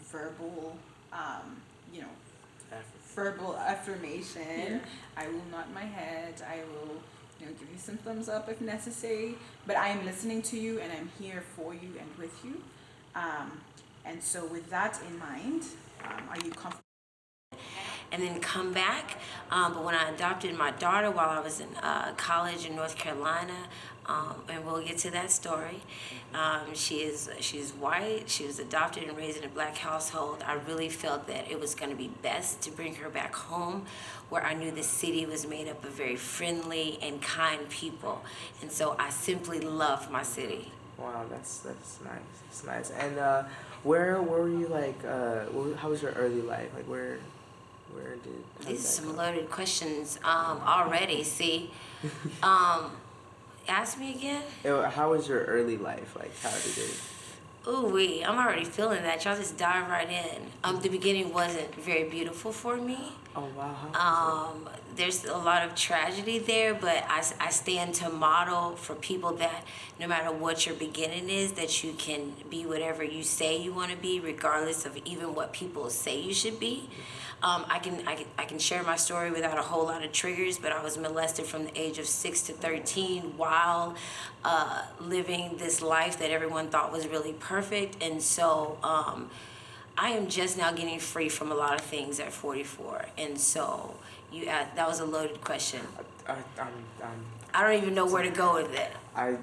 verbal, you know, verbal affirmation. Yeah. I will nod my head. I will, give you some thumbs up if necessary. But I am listening to you, and I'm here for you and with you. And so with that in mind, are you comfortable? And then come back. But when I adopted my daughter while I was in college in North Carolina, and we'll get to that story. She's white. She was adopted and raised in a black household. I really felt that it was going to be best to bring her back home, where I knew the city was made up of very friendly and kind people. And so I simply love my city. Wow, that's nice. That's nice. And where were you, like, how was your early life? Like, where did... These are some loaded questions already, see. Ask me again? How was your early life? Like, how did it... Ooh-wee, I'm already feeling that. Y'all just dive right in. The beginning wasn't very beautiful for me. Oh, wow. There's a lot of tragedy there, but I stand to model for people that no matter what your beginning is, that you can be whatever you say you want to be, regardless of even what people say you should be. I can share my story without a whole lot of triggers, but I was molested from the age of 6 to 13 while living this life that everyone thought was really perfect. And so I am just now getting free from a lot of things at 44. And so that was a loaded question. I don't even know where to go with it. I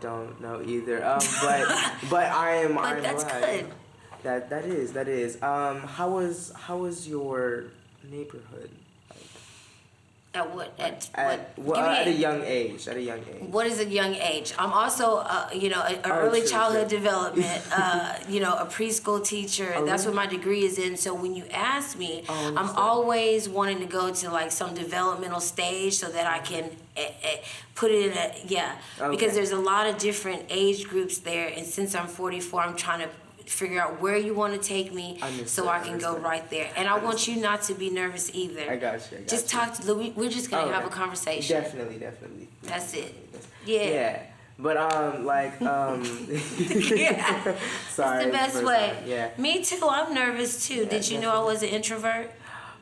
don't know either. But I'm that's glad. Good. That is. How was your neighborhood? At a young age. What is a young age? I'm also, early childhood development, a preschool teacher. That's what my degree is in. So when you ask me, I'm always wanting to go to like some developmental stage so that I can put it in because there's a lot of different age groups there. And since I'm 44, I'm trying to figure out where you want to take me so I can go right there. And I want you not to be nervous either. I got you. Just talk to Louis. We're just going to have a conversation. Definitely. That's it. Yeah. But, yeah. Sorry. It's the best way. Yeah. Me too. I'm nervous too. Did you know I was an introvert?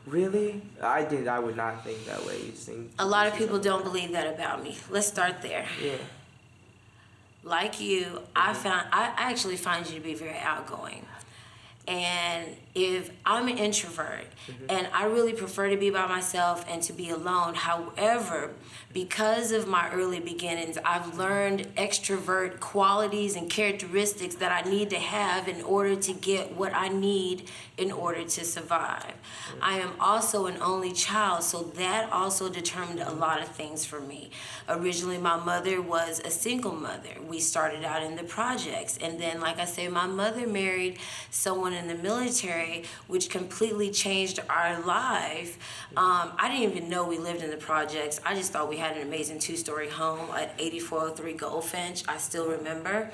Really? I would not think that way. A lot of people don't believe that about me. Let's start there. Yeah. Like you, I actually find you to be very outgoing. And if I'm an introvert, and I really prefer to be by myself and to be alone, however, because of my early beginnings, I've learned extrovert qualities and characteristics that I need to have in order to get what I need in order to survive. I am also an only child, so that also determined a lot of things for me. Originally, my mother was a single mother. We started out in the projects, and then, like I say, my mother married someone in the military, which completely changed our life. I didn't even know we lived in the projects. I just thought we had an amazing 2-story home at 8403 Goldfinch. I still remember.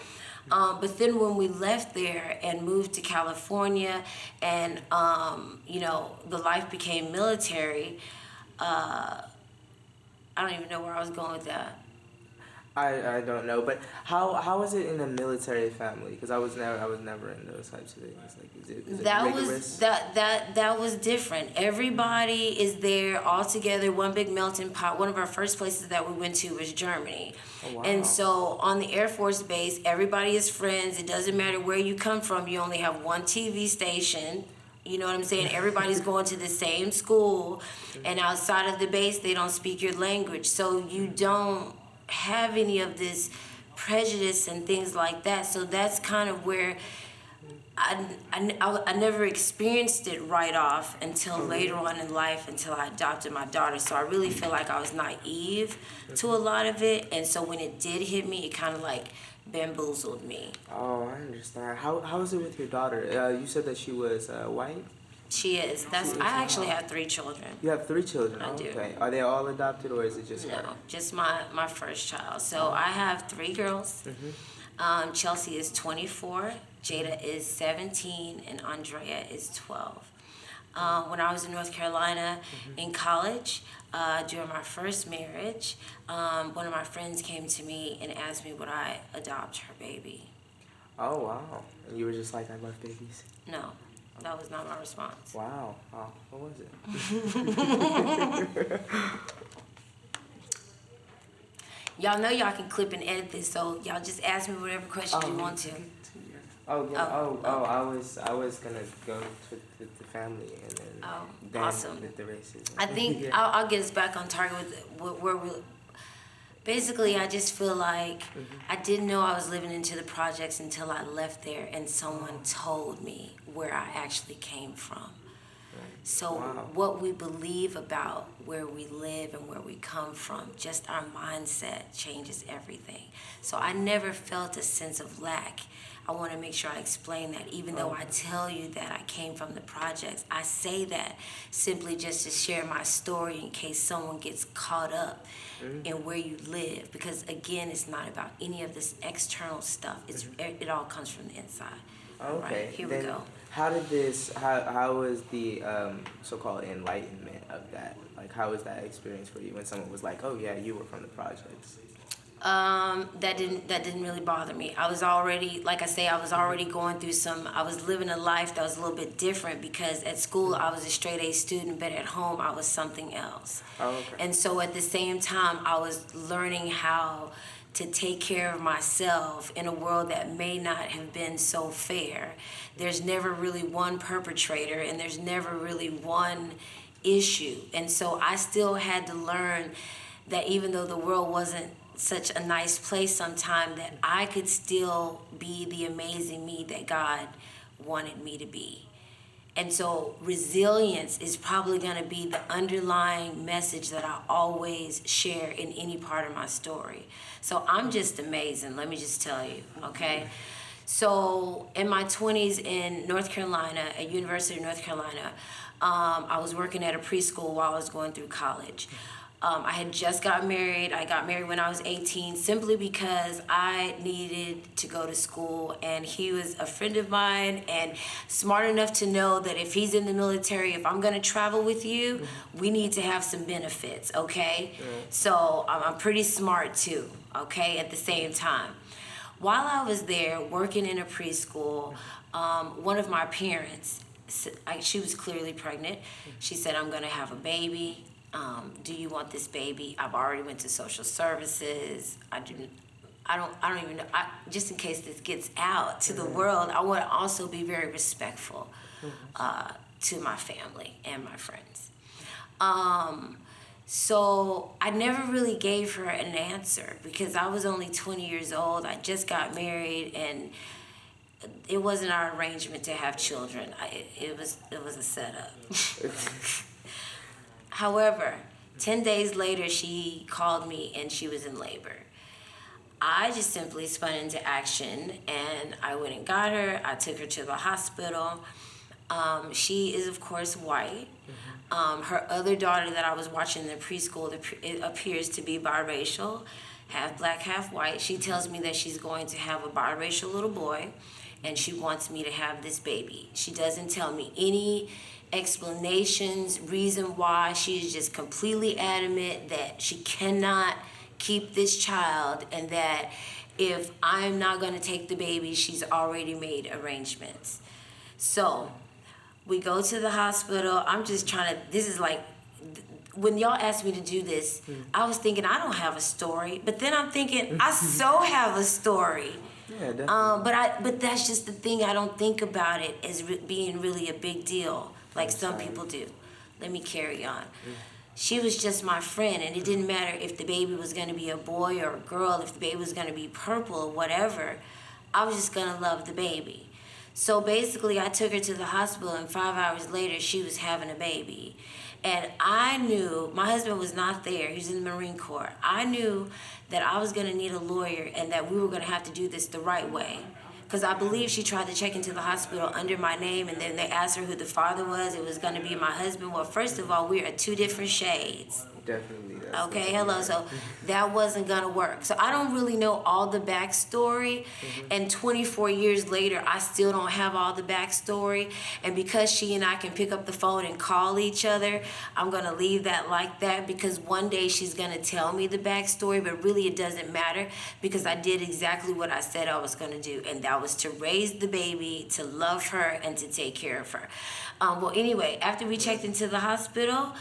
But then when we left there and moved to California and, the life became military, I don't even know where I was going with that. I don't know, but how was it in a military family? Because I was never in those types of things. Like, is it rigorous? That was different. Everybody is there all together, one big melting pot. One of our first places that we went to was Germany. Oh, wow. And so on the Air Force Base, everybody is friends. It doesn't matter where you come from. You only have one TV station. You know what I'm saying? Everybody's going to the same school, and outside of the base, they don't speak your language. So you don't have any of this prejudice and things like that. So that's kind of where I never experienced it right off until later on in life, until I adopted my daughter. So I really feel like I was naive to a lot of it. And so when it did hit me, it kind of like bamboozled me. Oh, I understand. How is it with your daughter? You said that she was white? She is. I actually have 3 children. You have 3 children? I do. Okay. Are they all adopted, or is it just her? No, just my first child. So I have 3 girls. Chelsea is 24, Jada is 17, and Andrea is 12. When I was in North Carolina in college, during my first marriage, one of my friends came to me and asked me would I adopt her baby. Oh, wow. And you were just like, I love babies? No, that was not my response. Wow. Oh, what was it? Y'all know y'all can clip and edit this, so y'all just ask me whatever question you want to. Oh, yeah. I was gonna go to the family and then awesome. the races. I think I'll get us back on target with where we. Basically, I just feel like I didn't know I was living into the projects until I left there and someone told me where I actually came from. So what we believe about where we live and where we come from, just our mindset changes everything. So I never felt a sense of lack. I want to make sure I explain that. Even though I tell you that I came from the projects, I say that simply just to share my story in case someone gets caught up in where you live. Because again, it's not about any of this external stuff. It all comes from the inside. Okay. Right, here we go. How was the so-called enlightenment of that? Like, how was that experience for you when someone was like, oh yeah, you were from the projects? That didn't really bother me. I was already, like I say, I was already going through I was living a life that was a little bit different because at school I was a straight A student, but at home I was something else. Oh, okay. And so at the same time, I was learning how to take care of myself in a world that may not have been so fair. There's never really one perpetrator and there's never really one issue. And so I still had to learn that even though the world wasn't such a nice place sometime, that I could still be the amazing me that God wanted me to be. And so resilience is probably going to be the underlying message that I always share in any part of my story. So I'm just amazing, let me just tell you, okay? So in my 20s in North Carolina, at University of North Carolina, I was working at a preschool while I was going through college. I had just got married. I got married when I was 18 simply because I needed to go to school, and he was a friend of mine and smart enough to know that if he's in the military, if I'm going to travel with you, we need to have some benefits, okay? So I'm pretty smart too, okay, at the same time. While I was there working in a preschool, one of my parents, she was clearly pregnant. She said, I'm going to have a baby. Do you want this baby? I've already went to social services. I don't even know. Just in case this gets out to the world, I want to also be very respectful to my family and my friends. So I never really gave her an answer because I was only 20 years old. I just got married, and it wasn't our arrangement to have children. It was a setup. However, 10 days later, she called me and she was in labor. I just simply spun into action and I went and got her. I took her to the hospital. She is, of course, white. Her other daughter that I was watching in the preschool, it appears to be biracial, half black, half white. She tells me that she's going to have a biracial little boy and she wants me to have this baby. She doesn't tell me any explanations, reason why. She is just completely adamant that she cannot keep this child and that if I'm not going to take the baby, she's already made arrangements. So we go to the hospital. I'm just trying to, this is like, when y'all asked me to do this, I was thinking I don't have a story, but then I'm thinking I so have a story. Yeah, definitely. But that's just the thing. I don't think about it as being really a big deal like some people do. Let me carry on. She was just my friend, and it didn't matter if the baby was going to be a boy or a girl, if the baby was going to be purple or whatever. I was just going to love the baby. So basically, I took her to the hospital, and 5 hours later, she was having a baby. And I knew, my husband was not there, he was in the Marine Corps. I knew that I was going to need a lawyer and that we were going to have to do this the right way. Because I believe she tried to check into the hospital under my name, and then they asked her who the father was. It was going to be my husband. Well, first of all, we are two different shades. Definitely. Okay, hello. So that wasn't gonna work. So I don't really know all the backstory, and 24 years later, I still don't have all the backstory. And because she and I can pick up the phone and call each other, I'm gonna leave that like that, because one day she's gonna tell me the backstory, but really it doesn't matter, because I did exactly what I said I was gonna do, and that was to raise the baby, to love her, and to take care of her. Well, anyway, after we checked into the hospital,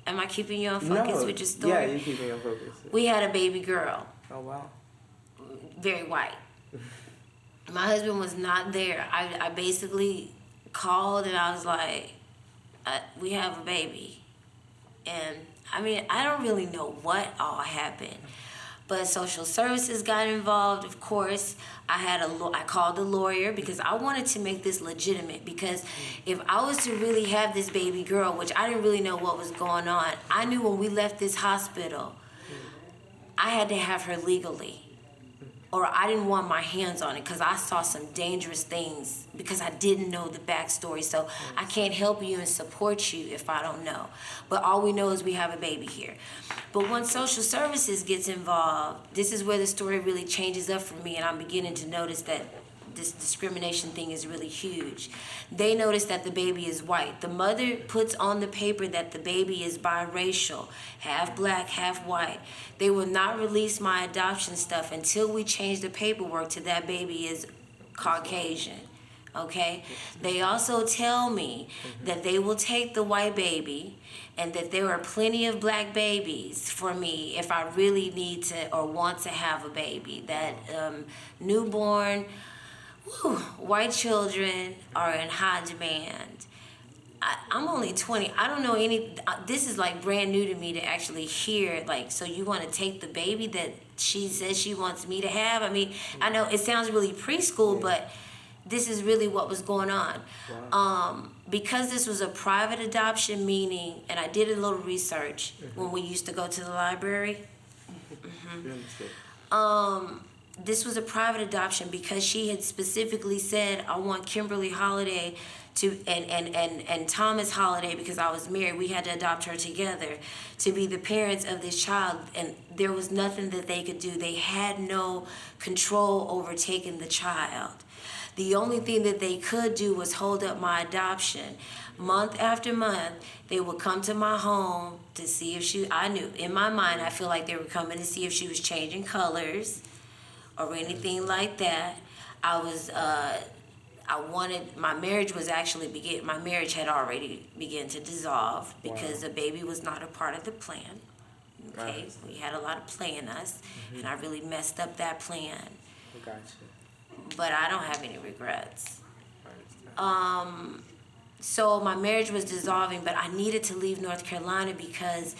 am I keeping you on focus with your story? Yeah, you're keeping me on focus. We had a baby girl. Oh, wow. Very white. My husband was not there. I basically called and I was like, we have a baby. And I mean, I don't really know what all happened. But social services got involved, of course. I called the lawyer because I wanted to make this legitimate, because if I was to really have this baby girl, which I didn't really know what was going on, I knew when we left this hospital, I had to have her legally, or I didn't want my hands on it, because I saw some dangerous things, because I didn't know the backstory. So I can't help you and support you if I don't know. But all we know is we have a baby here. But once social services gets involved, this is where the story really changes up for me, and I'm beginning to notice that this discrimination thing is really huge. They notice that the baby is white. The mother puts on the paper that the baby is biracial, half black, half white. They will not release my adoption stuff until we change the paperwork to that baby is Caucasian. Okay? They also tell me that they will take the white baby, and that there are plenty of black babies for me if I really need to or want to have a baby. That newborn, white children are in high demand. I'm only 20. I don't know any. This is like brand new to me to actually hear. Like, so you want to take the baby that she says she wants me to have? I mean, I know it sounds really preschool, but this is really what was going on. Wow. Because this was a private adoption, meaning, and I did a little research when we used to go to the library. This was a private adoption because she had specifically said, I want Kimberly Holiday to and Thomas Holiday, because I was married, we had to adopt her together, to be the parents of this child, and there was nothing that they could do. They had no control over taking the child. The only thing that they could do was hold up my adoption. Month after month, they would come to my home to see if I knew, in my mind, I feel like they were coming to see if she was changing colors or anything like that. My marriage had already begun to dissolve because the baby was not a part of the plan. Okay, right. We had a lot of play in us, and I really messed up that plan. Gotcha. But I don't have any regrets. So my marriage was dissolving, but I needed to leave North Carolina because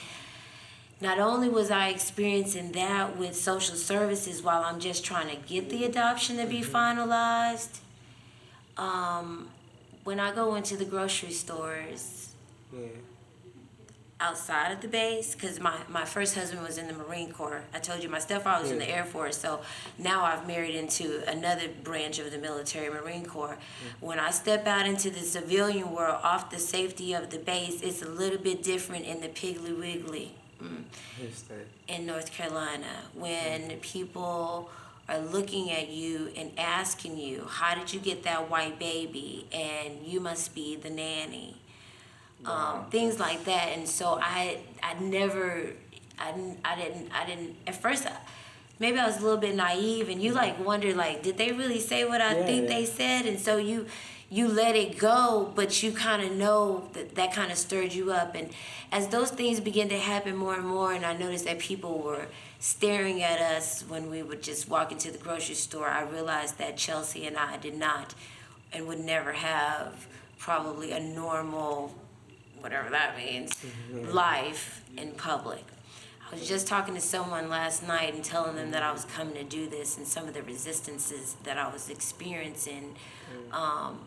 not only was I experiencing that with social services while I'm just trying to get the adoption to be finalized, when I go into the grocery stores outside of the base, because my first husband was in the Marine Corps. I told you my stepfather was in the Air Force, so now I've married into another branch of the military, Marine Corps. When I step out into the civilian world off the safety of the base, it's a little bit different in the Piggly Wiggly in North Carolina. When people are looking at you and asking you, how did you get that white baby? And you must be the nanny. Things like that. And so I didn't at first, maybe I was a little bit naive, and you wonder, did they really say what I think they said? And so you let it go, but you kind of know that kind of stirred you up. And as those things began to happen more and more, and I noticed that people were staring at us when we would just walk into the grocery store, I realized that Chelsea and I did not and would never have probably a normal, whatever that means, life in public. I was just talking to someone last night and telling them that I was coming to do this, and some of the resistances that I was experiencing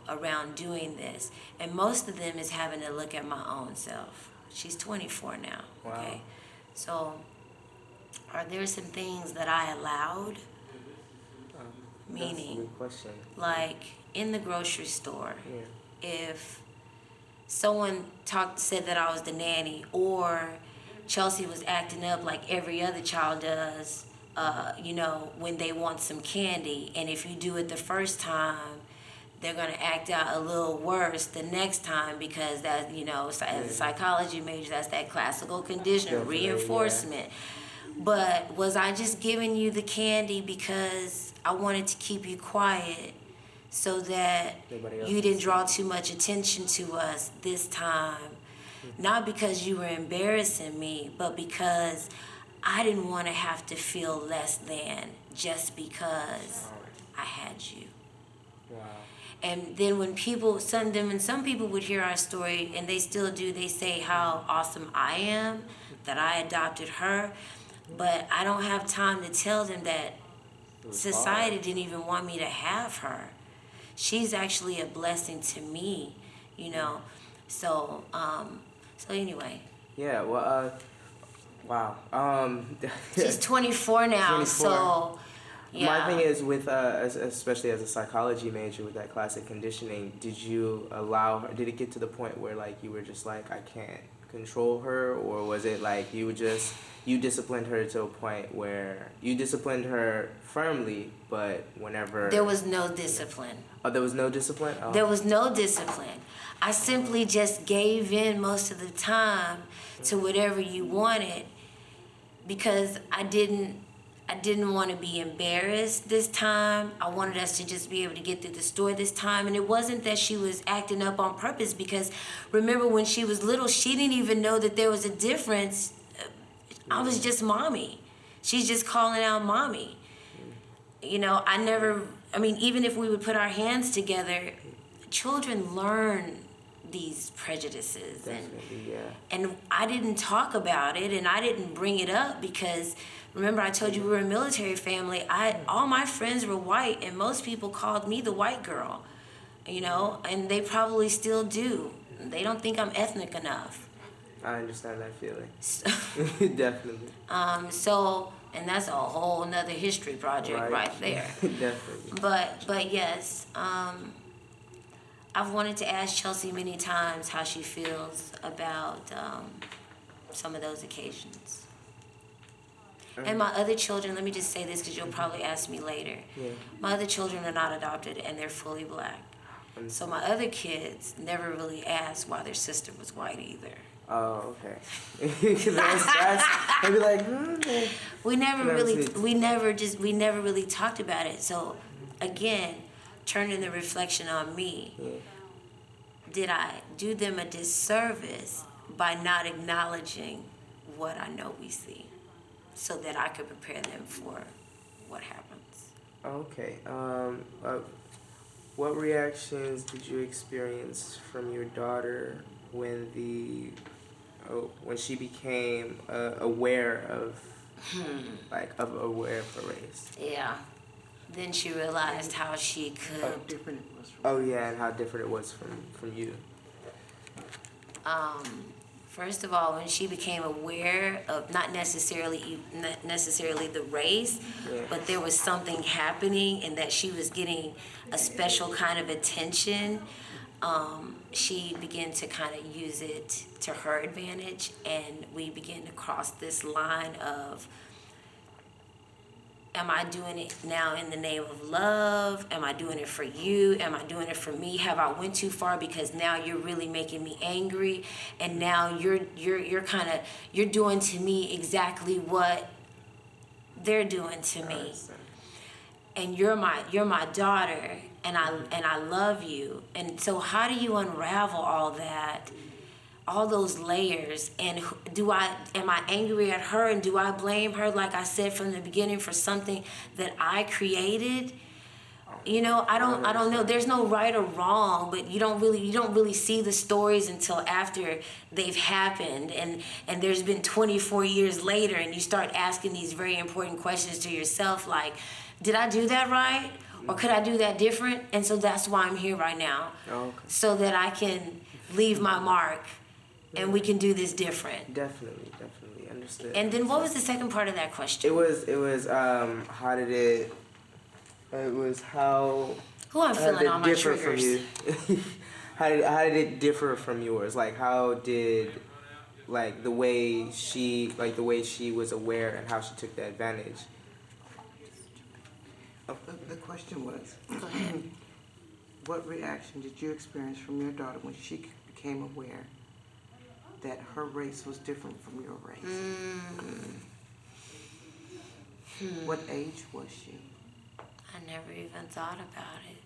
around doing this. And most of them is having to look at my own self. She's 24 now, okay? So are there some things that I allowed? Meaning, that's a good question. Like in the grocery store, if someone said that I was the nanny, or Chelsea was acting up like every other child does, when they want some candy. And if you do it the first time, they're going to act out a little worse the next time, because that, as a psychology major, that's that classical conditioning, reinforcement. But was I just giving you the candy because I wanted to keep you quiet so that you didn't draw too much attention to us this time? Not because you were embarrassing me, but because I didn't want to have to feel less than just because I had you. Wow. And then when some people would hear our story, and they still do, they say how awesome I am, that I adopted her. But I don't have time to tell them that society didn't even want me to have her. She's actually a blessing to me, So, anyway. Yeah, well, wow. She's 24 now, 24. So, yeah. My thing is with, especially as a psychology major with that classic conditioning, did it get to the point where, like, you were just like, I can't control her? Or was it like you disciplined her to a point where you disciplined her firmly, but whenever... There was no discipline. Oh, there was no discipline? Oh. There was no discipline. I simply just gave in most of the time to whatever you wanted, because I didn't want to be embarrassed this time. I wanted us to just be able to get through the store this time. And it wasn't that she was acting up on purpose, because remember when she was little, she didn't even know that there was a difference. I was just mommy. She's just calling out mommy. Even if we would put our hands together, children learn these prejudices. And I didn't talk about it, and I didn't bring it up because... Remember, I told you we were a military family. All my friends were white, and most people called me the white girl, and they probably still do. They don't think I'm ethnic enough. I understand that feeling. Definitely. And that's a whole nother history project right there. Definitely. But yes, I've wanted to ask Chelsea many times how she feels about some of those occasions. And my other children, let me just say this because you'll probably ask me later. Yeah. My other children are not adopted, and they're fully black. So my other kids never really asked why their sister was white either. Oh, okay. I'd be like, we never really talked about it. So, again, turning the reflection on me. Yeah. Did I do them a disservice by not acknowledging what I know we see, so that I could prepare them for what happens? Okay. What reactions did you experience from your daughter when she became aware of aware of her race? Yeah. Then she realized how she could. How different it was from and how different it was from you. First of all, when she became aware of not necessarily the race, but there was something happening and that she was getting a special kind of attention, she began to kind of use it to her advantage, and we began to cross this line of, am I doing it now in the name of love? Am I doing it for you? Am I doing it for me? Have I went too far because now you're really making me angry, and now you're doing to me exactly what they're doing to me. And you're my daughter, and I love you. And so how do you unravel all that? All those layers, and am I angry at her, and do I blame her, like I said from the beginning, for something that I created? I don't know. There's no right or wrong, but you don't really see the stories until after they've happened, and there's been 24 years later, and you start asking these very important questions to yourself, like, did I do that right, or could I do that different? And so that's why I'm here right now, so that I can leave my mark. And we can do this different. Definitely, understood. And then what was the second part of that question? It was how did it? It was how. Who I'm feeling on my triggers. From you? how did it differ from yours? Like how did like the way she was aware and how she took the advantage. The question was, Go ahead. what reaction did you experience from your daughter when she became aware that her race was different from your race? What age was she? I never even thought about it.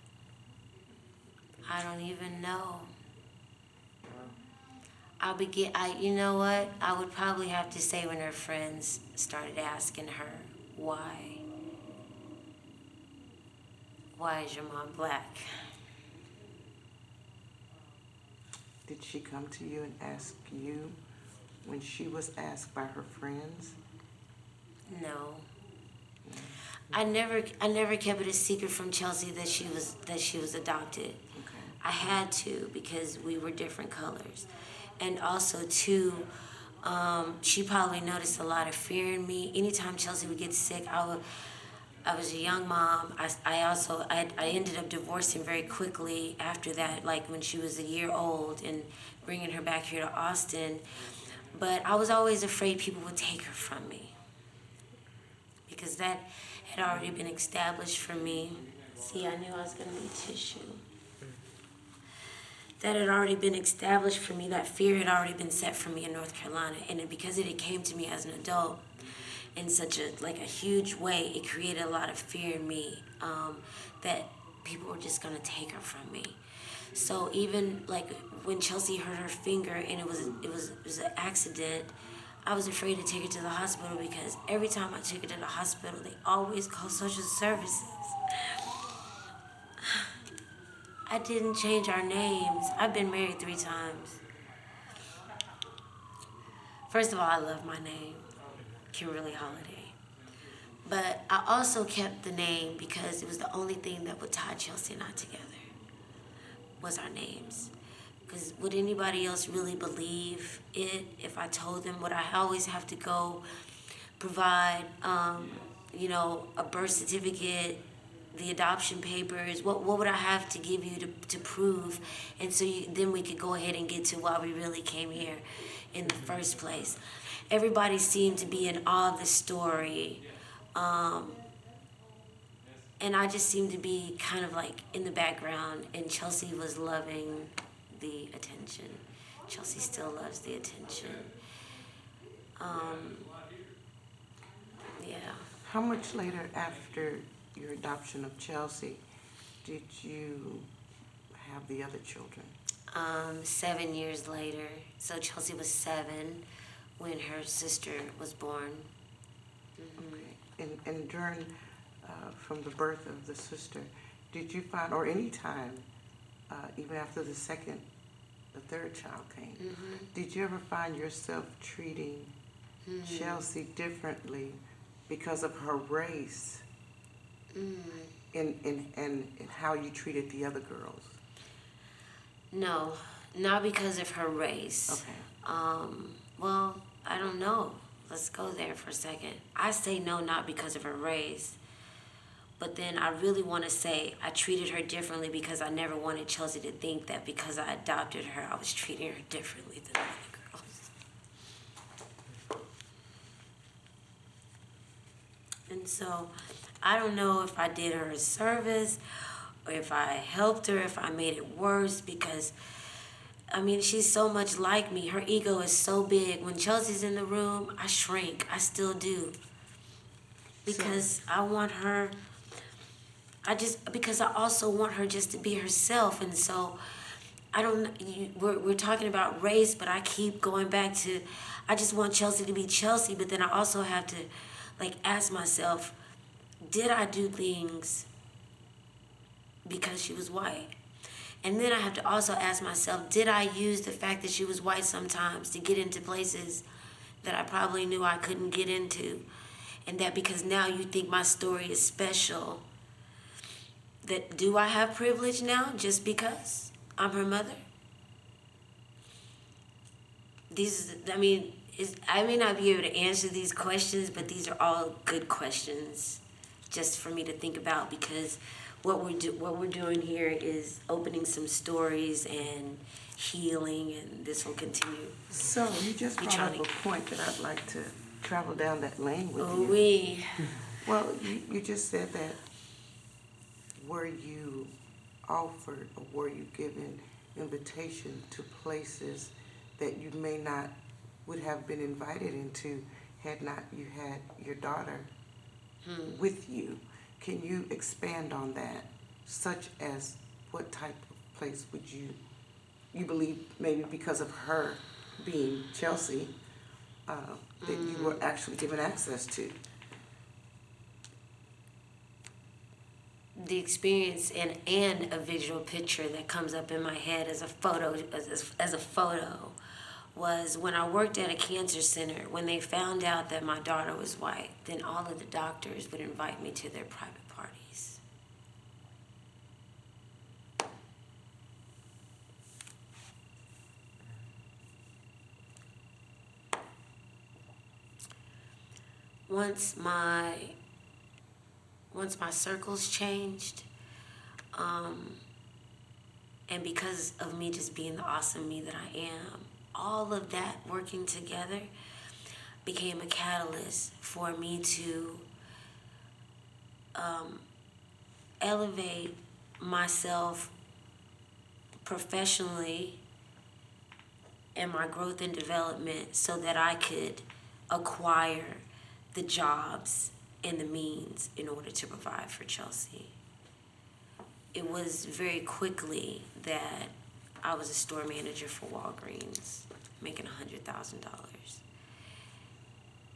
I don't even know. You know what? I would probably have to say when her friends started asking her, why? Why is your mom black? Did she come to you and ask you when she was asked by her friends? No. I never kept it a secret from Chelsea that she was adopted. Okay. I had to because we were different colors. And also too, she probably noticed a lot of fear in me. Anytime Chelsea would get sick, I was a young mom. I ended up divorcing very quickly after that, like when she was a year old, and bringing her back here to Austin. But I was always afraid people would take her from me, because that had already been established for me. See, I knew I was gonna need tissue. That had already been established for me. That fear had already been set for me in North Carolina, and because it came to me as an adult in such a huge way, it created a lot of fear in me, that people were just gonna take her from me. So even like when Chelsea hurt her finger and it was an accident, I was afraid to take her to the hospital because every time I took her to the hospital, they always call social services. I didn't change our names. I've been married 3 times. First of all, I love my name, Kimberly Holiday. But I also kept the name because it was the only thing that would tie Chelsea and I together, was our names. Because would anybody else really believe it if I told them? Would I always have to go provide, a birth certificate, the adoption papers? What would I have to give you to prove? And so then we could go ahead and get to why we really came here in the first place. Everybody seemed to be in awe of the story. And I just seemed to be kind of like in the background, and Chelsea was loving the attention. Chelsea still loves the attention. Yeah. How much later after your adoption of Chelsea did you have the other children? 7 years later. So Chelsea was 7 when her sister was born. Mm-hmm. Okay. And during, from the birth of the sister, did you find, or any time, even after the third child came, did you ever find yourself treating Chelsea differently because of her race and how you treated the other girls? No, not because of her race. Okay. Well, I don't know. Let's go there for a second. I say no, not because of her race. But then I really want to say I treated her differently because I never wanted Chelsea to think that because I adopted her, I was treating her differently than other girls. And so I don't know if I did her a service or if I helped her, if I made it worse, because I mean, she's so much like me. Her ego is so big. When Chelsea's in the room, I shrink. I still do. Because I want her, because I also want her just to be herself. And so, we're talking about race, but I keep going back to, I just want Chelsea to be Chelsea, but then I also have to, ask myself, did I do things because she was white? And then I have to also ask myself, did I use the fact that she was white sometimes to get into places that I probably knew I couldn't get into? And that because now you think my story is special, that do I have privilege now just because I'm her mother? I may not be able to answer these questions, but these are all good questions just for me to think about, because what we're doing here is opening some stories and healing, and this will continue. So you just brought up a point that I'd like to travel down that lane with you. Oui. Well, you just said that were you offered or were you given invitation to places that you may not would have been invited into had not you had your daughter with you. Can you expand on that? Such as what type of place would you believe maybe because of her being Chelsea that you were actually given access to? The experience and a visual picture that comes up in my head as a photo was when I worked at a cancer center. When they found out that my daughter was white, then all of the doctors would invite me to their private parties. Once my circles changed, and because of me just being the awesome me that I am, all of that working together became a catalyst for me to elevate myself professionally and my growth and development so that I could acquire the jobs and the means in order to provide for Chelsea. It was very quickly that I was a store manager for Walgreens, making $100,000.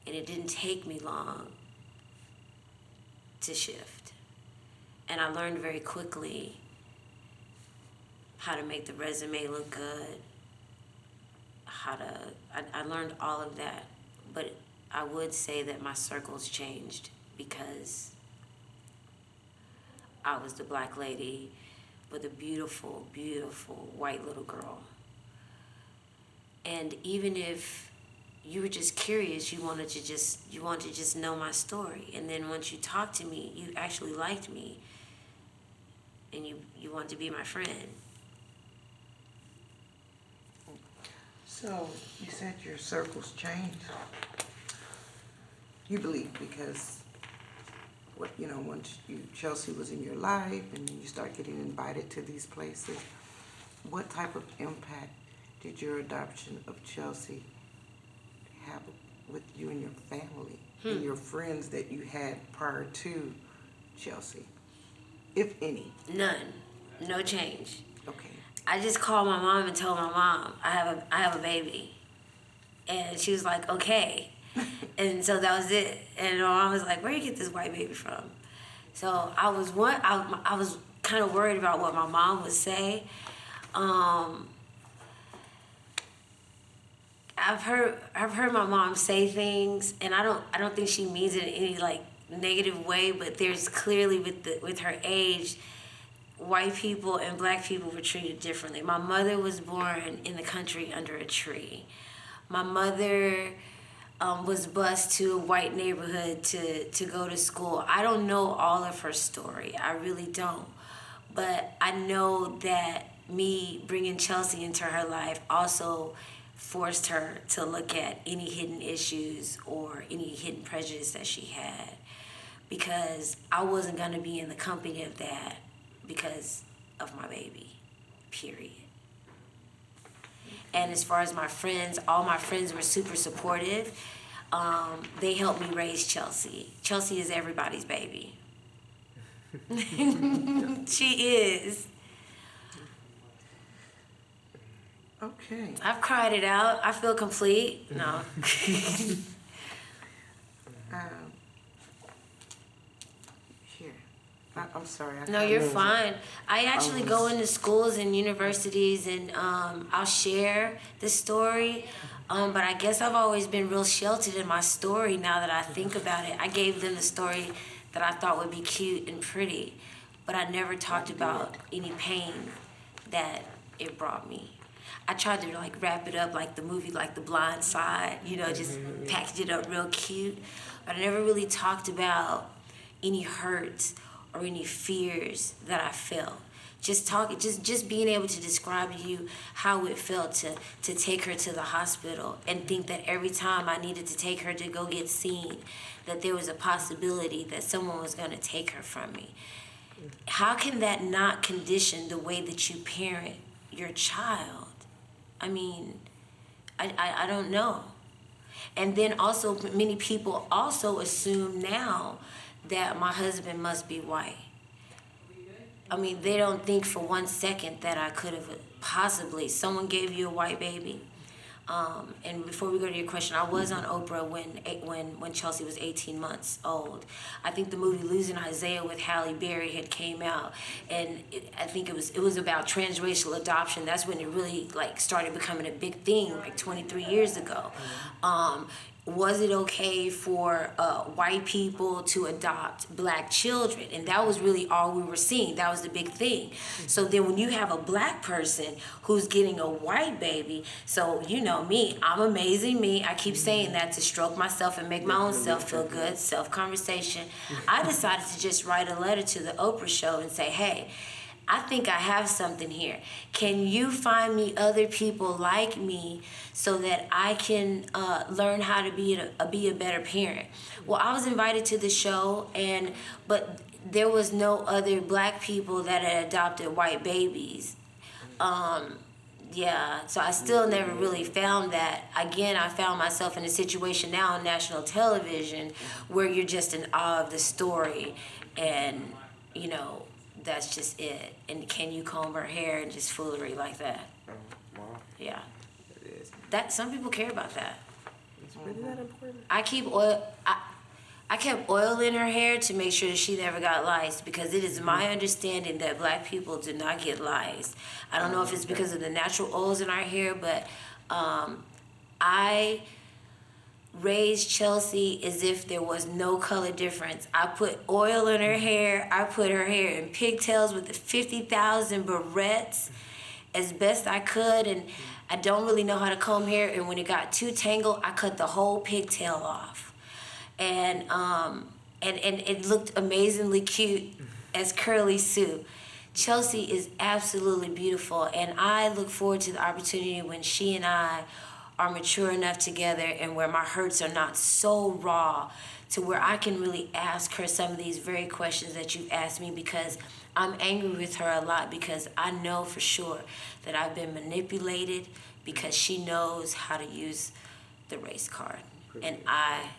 And it didn't take me long to shift. And I learned very quickly how to make the resume look good, I learned all of that. But I would say that my circles changed because I was the black lady with a beautiful, beautiful white little girl. And even if you were just curious, you wanted to just know my story. And then once you talked to me, you actually liked me. And you wanted to be my friend. So you said your circles changed. You believe because once Chelsea was in your life and you start getting invited to these places, what type of impact did your adoption of Chelsea have with you and your family and your friends that you had prior to Chelsea, if any? None. No change. Okay. I just called my mom and told my mom I have a baby, and she was like, okay. And so that was it. And my mom was like, where you get this white baby from? So I was kind of worried about what my mom would say. I've heard my mom say things, and I don't think she means it in any negative way, but there's clearly with her age, white people and black people were treated differently. My mother was born in the country under a tree. My mother was bused to a white neighborhood to go to school. I don't know all of her story. I really don't. But I know that me bringing Chelsea into her life also forced her to look at any hidden issues or any hidden prejudice that she had, because I wasn't going to be in the company of that because of my baby, period. And as far as my friends, all my friends were super supportive. They helped me raise Chelsea. Chelsea is everybody's baby. She is. Okay. I've cried it out. I feel complete. No. Here. I'm sorry. No, you're fine. I actually go into schools and universities, and I'll share the story. But I guess I've always been real sheltered in my story now that I think about it. I gave them the story that I thought would be cute and pretty, but I never talked about any pain that it brought me. I tried to wrap it up like the movie, like The Blind Side, just package it up real cute. But I never really talked about any hurt or any fears that I felt. Just being able to describe to you how it felt to take her to the hospital and think that every time I needed to take her to go get seen, that there was a possibility that someone was going to take her from me. How can that not condition the way that you parent your child? I mean, I don't know. And then also, many people also assume now that my husband must be white. I mean, they don't think for 1 second that I could have possibly, someone gave you a white baby. And before we go to your question, I was on Oprah when Chelsea was 18 months old. I think the movie Losing Isaiah with Halle Berry had came out, and I think it was about transracial adoption. That's when it really started becoming a big thing, 23 years ago. Was it okay for white people to adopt black children? And that was really all we were seeing. That was the big thing. So then when you have a black person who's getting a white baby, so you know me, I'm amazing me. I keep saying that to stroke myself and make my own self feel good, self-conversation. I decided to just write a letter to the Oprah show and say, hey, I think I have something here. Can you find me other people like me so that I can learn how to be a better parent? Well, I was invited to the show, but there was no other black people that had adopted white babies. So I still never really found that. Again, I found myself in a situation now on national television where you're just in awe of the story, and that's just it. And can you comb her hair and just foolery like that? Wow. Yeah. It is. That some people care about that. It's really that important. I kept oil in her hair to make sure that she never got lice, because it is my understanding that black people do not get lice. I don't know if it's because of the natural oils in our hair, but I raised Chelsea as if there was no color difference. I put oil in her hair. I put her hair in pigtails with the 50,000 barrettes as best I could, and I don't really know how to comb hair, and when it got too tangled, I cut the whole pigtail off. And it looked amazingly cute as Curly Sue. Chelsea is absolutely beautiful, and I look forward to the opportunity when she and I are mature enough together and where my hurts are not so raw to where I can really ask her some of these very questions that you've asked me, because I'm angry with her a lot, because I know for sure that I've been manipulated because she knows how to use the race card. And I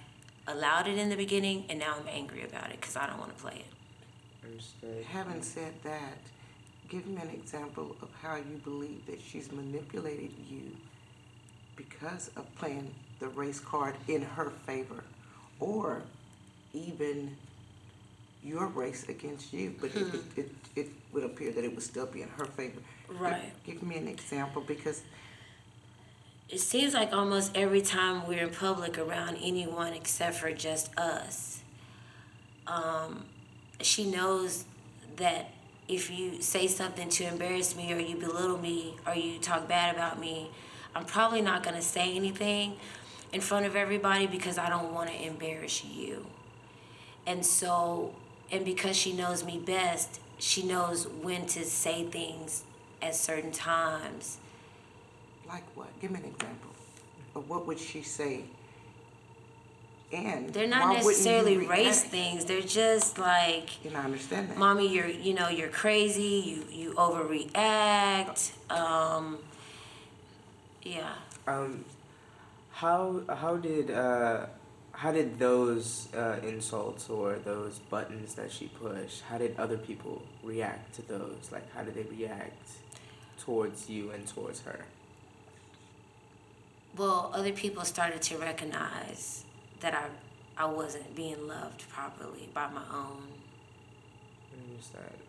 allowed it in the beginning, and now I'm angry about it because I don't want to play it. Understood. Having said that, give me an example of how you believe that she's manipulated you because of playing the race card in her favor, or even your race against you, but it would appear that it would still be in her favor. Right. Give me an example, because it seems like almost every time we're in public around anyone except for just us, she knows that if you say something to embarrass me, or you belittle me, or you talk bad about me, I'm probably not going to say anything in front of everybody because I don't want to embarrass you. And because she knows me best, she knows when to say things at certain times. like what? Give me an example of what would she say. And they're not necessarily race things. They're just like, I understand that. Mommy, you're crazy. You overreact. Yeah. How did those insults or those buttons that she pushed, how did other people react to those? Like, how did they react towards you and towards her? Well, other people started to recognize that I wasn't being loved properly by my own.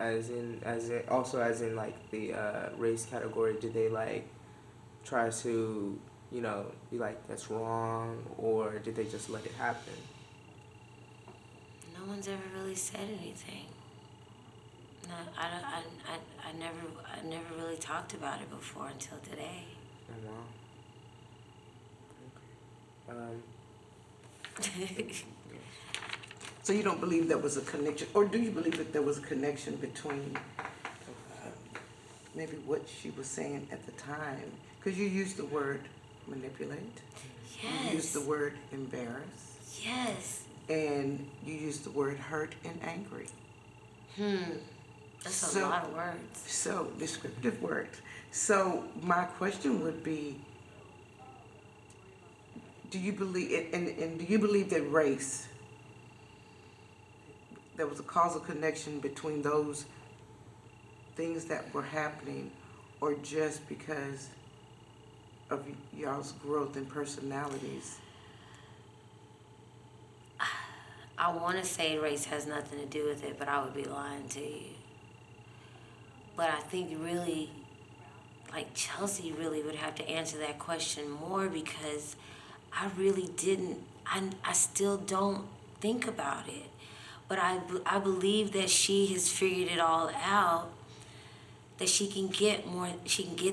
I understand. As in like the race category, did they like try to, be like, that's wrong, or did they just let it happen? No one's ever really said anything. No, I never really talked about it before until today. Oh, wow. Okay. So you don't believe there was a connection, or do you believe that there was a connection between maybe what she was saying at the time? Because you used the word manipulate. Yes. You used the word embarrass. Yes. And you used the word hurt and angry. That's a lot of words. So, descriptive words. So, my question would be, do you believe, and do you believe that race, there was a causal connection between those things that were happening, or just because of y'all's growth in personalities? I want to say race has nothing to do with it, but I would be lying to you. But I think really, like Chelsea really would have to answer that question more, because I really didn't, I still don't think about it. But I believe that she has figured it all out, that she can get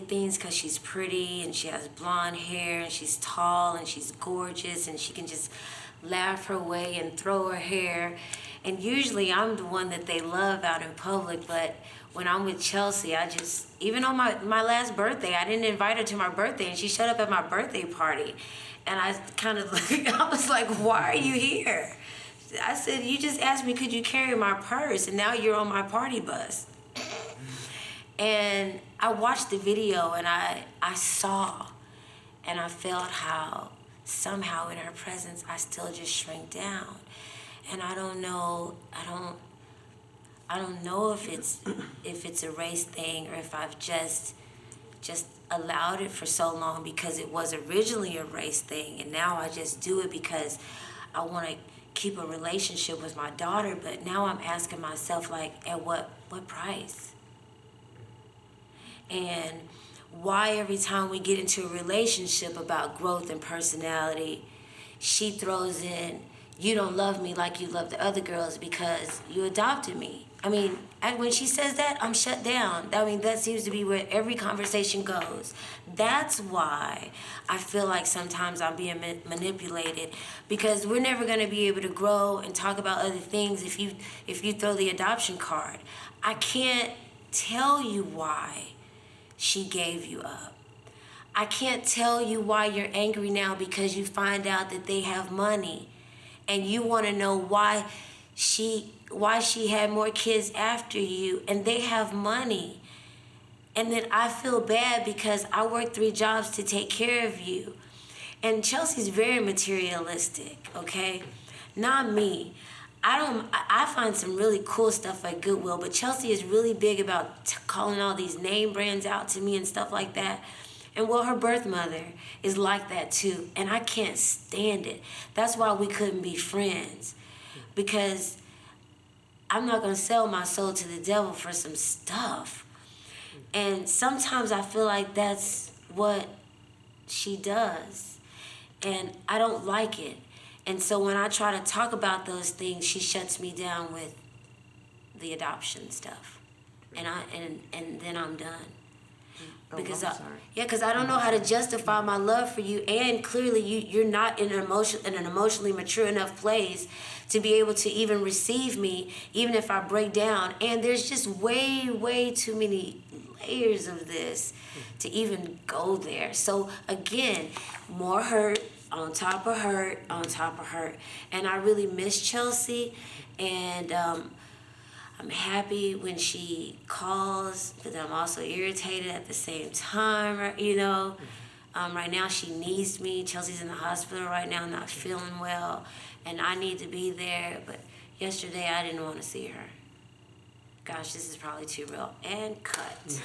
things because she's pretty and she has blonde hair and she's tall and she's gorgeous and she can just laugh her way and throw her hair. And usually I'm the one that they love out in public, but when I'm with Chelsea, I just, even on my last birthday, I didn't invite her to my birthday and she showed up at my birthday party. And I kind of, I was like, why are you here? I said, you just asked me, could you carry my purse? And now you're on my party bus. And I watched the video and I saw and I felt how somehow in her presence I still just shrank down. And I don't know if it's a race thing or if I've just allowed it for so long because it was originally a race thing, and now I just do it because I want to keep a relationship with my daughter. But now I'm asking myself, like, at what price? And why every time we get into a relationship about growth and personality, she throws in, you don't love me like you love the other girls because you adopted me. I mean, when she says that, I'm shut down. I mean, that seems to be where every conversation goes. That's why I feel like sometimes I'm being manipulated, because we're never going to be able to grow and talk about other things if you throw the adoption card. I can't tell you why she gave you up. I can't tell you why you're angry now because you find out that they have money and you want to know why she had more kids after you and they have money. And then I feel bad because I work 3 jobs to take care of you. And Chelsea's very materialistic, okay? Not me. I find some really cool stuff at Goodwill, but Chelsea is really big about calling all these name brands out to me and stuff like that. And well, her birth mother is like that too, and I can't stand it. That's why we couldn't be friends, because I'm not gonna sell my soul to the devil for some stuff. And sometimes I feel like that's what she does, and I don't like it. And so when I try to talk about those things, she shuts me down with the adoption stuff, and then I'm done. Because I'm sorry. because I don't know how to justify my love for you, and clearly you're not in an emotionally mature enough place to be able to even receive me, even if I break down. And there's just way too many layers of this to even go there. So again, more hurt on top of hurt on top of hurt, and I really miss Chelsea, and I'm happy when she calls, but I'm also irritated at the same time, you know. Right now she needs me. Chelsea's in the hospital right now, not feeling well, and I need to be there. But yesterday I didn't want to see her. Gosh, this is probably too real. And cut.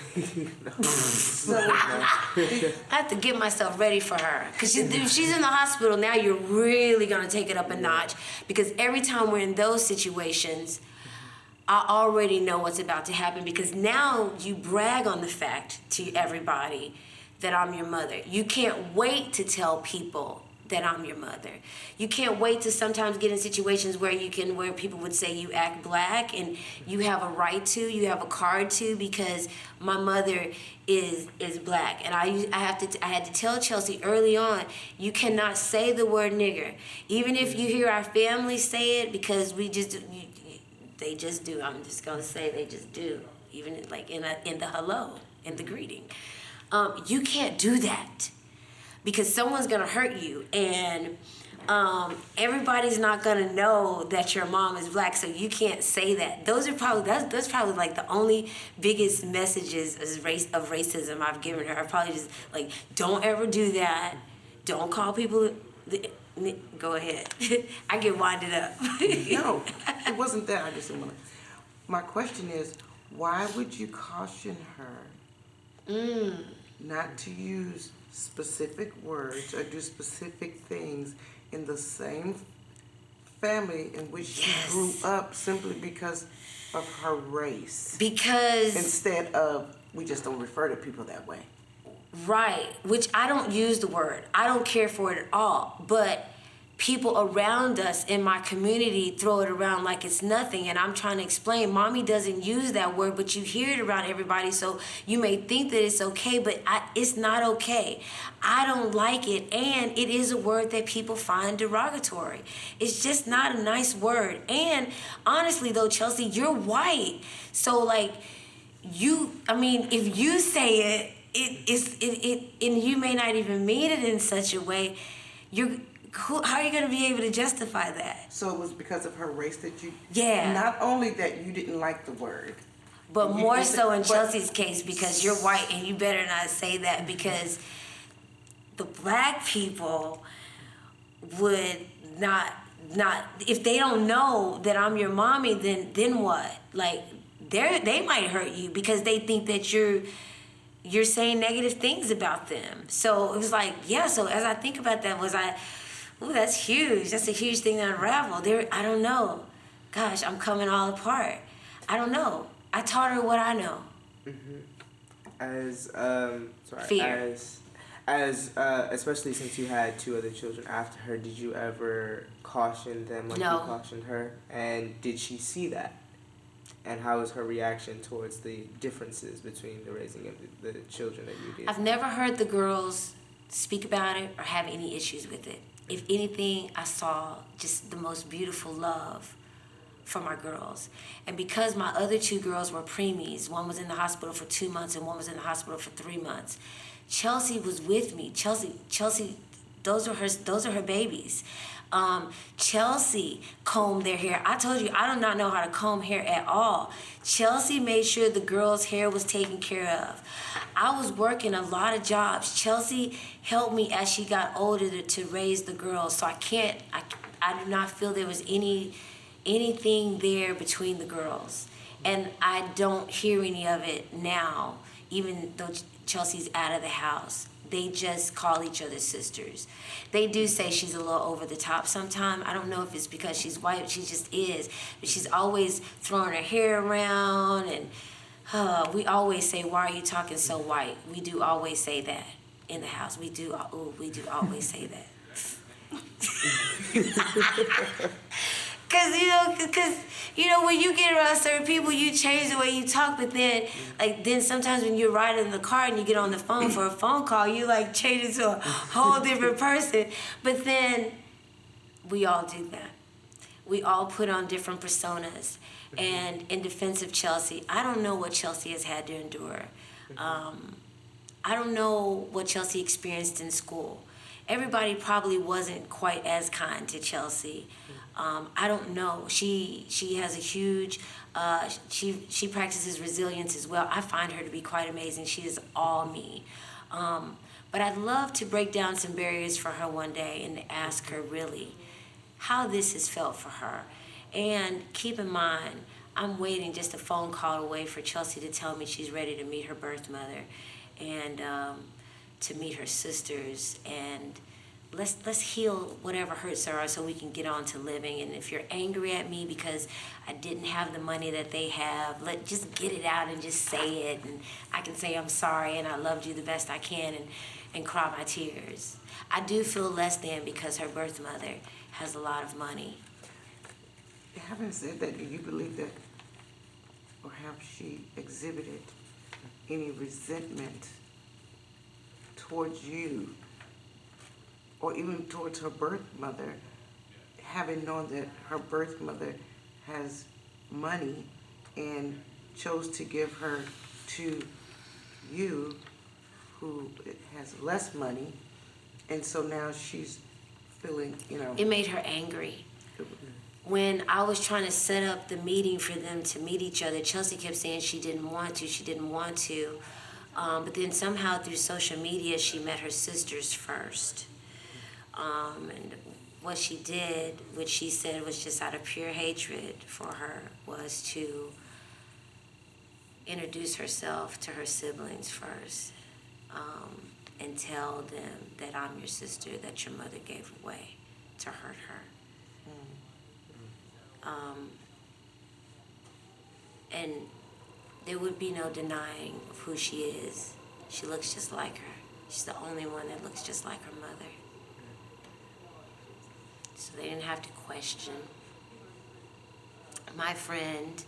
I have to get myself ready for her. Because if she's in the hospital, now you're really going to take it up a notch. Because every time we're in those situations, I already know what's about to happen, because now you brag on the fact to everybody that I'm your mother. You can't wait to tell people that I'm your mother. You can't wait to sometimes get in situations where people would say you act black, and you have a right to, you have a card to, because my mother is black. And I had to tell Chelsea early on, you cannot say the word nigger. Even if you hear our family say it, because they just do. I'm just gonna say they just do. Even like in the hello, in the greeting. You can't do that, because someone's gonna hurt you, and everybody's not gonna know that your mom is black, so you can't say that. That's probably like the only biggest messages of racism I've given her. I probably just like, don't ever do that. Don't call people. Go ahead. I get winded up. No, it wasn't that. I just didn't want to. My question is, why would you caution her not to use specific words or do specific things in the same family in which she grew up, simply because of her race? Because instead of, we just don't refer to people that way. Right, which I don't use the word. I don't care for it at all. But people around us in my community throw it around like it's nothing, and I'm trying to explain, mommy doesn't use that word, but you hear it around everybody, so you may think that it's okay, but it's not okay. I don't like it, and it is a word that people find derogatory. It's just not a nice word. And honestly though, Chelsea, you're white, so like if you say it, and you may not even mean it in such a way, how are you going to be able to justify that? So it was because of her race that you... Yeah. Not only that you didn't like the word. But more so in Chelsea's case, because you're white, and you better not say that, because the black people would not if they don't know that I'm your mommy, then what? Like, they might hurt you because they think that you're saying negative things about them. So it was like, yeah, so as I think about that, that's huge. That's a huge thing to unravel. I don't know. Gosh, I'm coming all apart. I don't know. I taught her what I know. Fear. Especially since you had 2 other children after her, did you ever caution them like you cautioned her? And did she see that? And how was her reaction towards the differences between the raising of the children that you did? I've never heard the girls speak about it or have any issues with it. If anything, I saw just the most beautiful love from our girls. And because my other 2 girls were preemies, one was in the hospital for 2 months and one was in the hospital for 3 months, Chelsea was with me. Chelsea, those are her babies. Chelsea combed their hair. I told you, I do not know how to comb hair at all. Chelsea made sure the girls' hair was taken care of. I was working a lot of jobs. Chelsea helped me as she got older to raise the girls. So I do not feel there was anything there between the girls. And I don't hear any of it now, even though Chelsea's out of the house. They just call each other sisters. They do say she's a little over the top sometimes. I don't know if it's because she's white, she just is. But she's always throwing her hair around, and we always say, why are you talking so white? We do always say that in the house. We do always say that. Because when you get around certain people, you change the way you talk, but then sometimes when you're riding in the car and you get on the phone for a phone call, you change into a whole different person. But then we all do that. We all put on different personas. And in defense of Chelsea, I don't know what Chelsea has had to endure. I don't know what Chelsea experienced in school. Everybody probably wasn't quite as kind to Chelsea. I don't know. She has a huge, she practices resilience as well. I find her to be quite amazing. She is all me. But I'd love to break down some barriers for her one day and to ask her really how this has felt for her. And keep in mind, I'm waiting just a phone call away for Chelsea to tell me she's ready to meet her birth mother and to meet her sisters and let's heal whatever hurts there are so we can get on to living. And if you're angry at me because I didn't have the money that they have, just get it out and just say it. And I can say I'm sorry and I loved you the best I can and cry my tears. I do feel less than because her birth mother has a lot of money. Having said that, do you believe that, or have she exhibited any resentment towards you, or even towards her birth mother, having known that her birth mother has money and chose to give her to you, who has less money, and so now she's feeling, It made her angry. When I was trying to set up the meeting for them to meet each other, Chelsea kept saying she didn't want to. But then somehow through social media, she met her sisters first. And what she did, which she said was just out of pure hatred for her, was to introduce herself to her siblings first, and tell them that I'm your sister that your mother gave away to hurt her. And there would be no denying of who she is. She looks just like her. She's the only one that looks just like her mother. So they didn't have to question. My friend,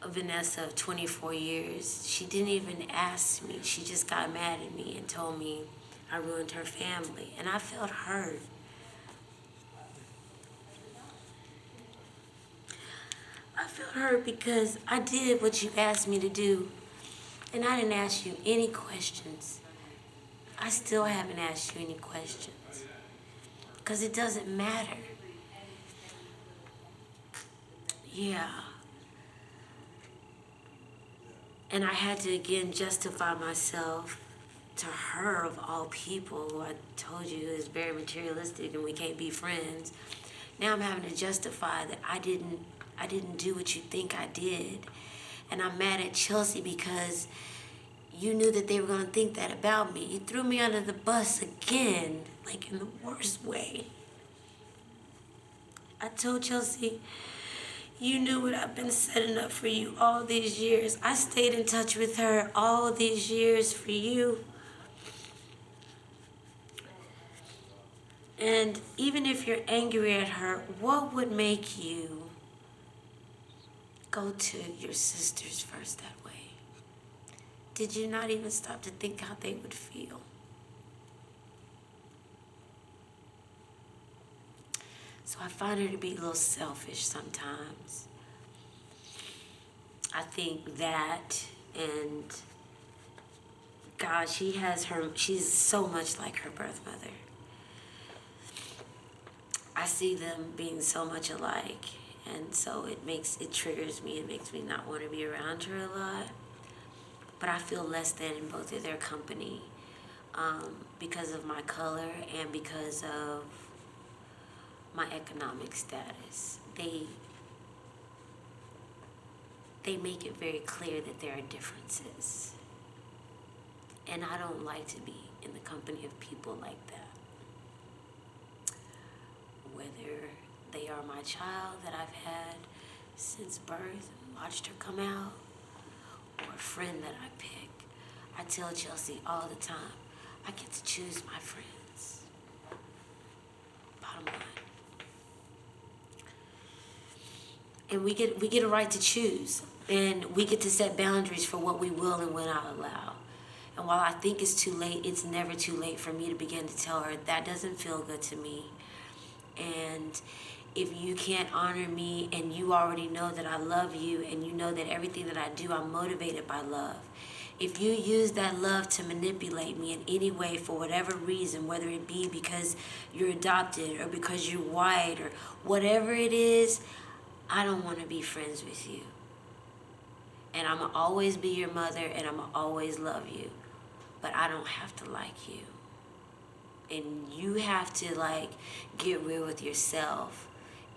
Vanessa, of 24 years, she didn't even ask me. She just got mad at me and told me I ruined her family. And I felt hurt. I felt hurt because I did what you asked me to do. And I didn't ask you any questions. I still haven't asked you any questions. Because it doesn't matter. Yeah. And I had to again justify myself to her, of all people, who I told you is very materialistic and we can't be friends. Now I'm having to justify that I didn't do what you think I did. And I'm mad at Chelsea because you knew that they were going to think that about me. You threw me under the bus again, like in the worst way. I told Chelsea, you knew what I've been setting up for you all these years. I stayed in touch with her all these years for you. And even if you're angry at her, what would make you go to your sisters first that way? Did you not even stop to think how they would feel? So I find her to be a little selfish sometimes. I think that, and God, she's so much like her birth mother. I see them being so much alike. And so it triggers me. It makes me not want to be around her a lot. But I feel less than in both of their company because of my color and because of my economic status. They make it very clear that there are differences. And I don't like to be in the company of people like that. Whether they are my child that I've had since birth and watched her come out, or a friend that I pick. I tell Chelsea all the time, I get to choose my friends. Bottom line. And we get a right to choose. And we get to set boundaries for what we will and will not allow. And while I think it's too late, it's never too late for me to begin to tell her that doesn't feel good to me. And if you can't honor me and you already know that I love you and you know that everything that I do, I'm motivated by love. If you use that love to manipulate me in any way for whatever reason, whether it be because you're adopted or because you're white or whatever it is, I don't want to be friends with you. And I'm going to always be your mother and I'm going to always love you. But I don't have to like you. And you have to get real with yourself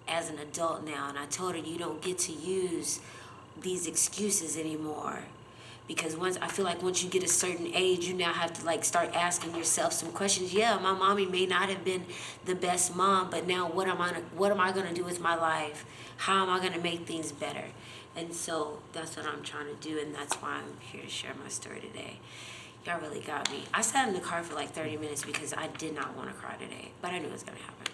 as an adult now. And I told her you don't get to use these excuses anymore Because I feel like once you get a certain age, you now have to like start asking yourself some questions. Yeah, my mommy may not have been the best mom, but now what am I gonna do with my life? How am I gonna make things better? And so that's what I'm trying to do, and that's why I'm here to share my story today. Y'all really got me. I sat in the car for like 30 minutes because I did not want to cry today, but I knew it was gonna happen.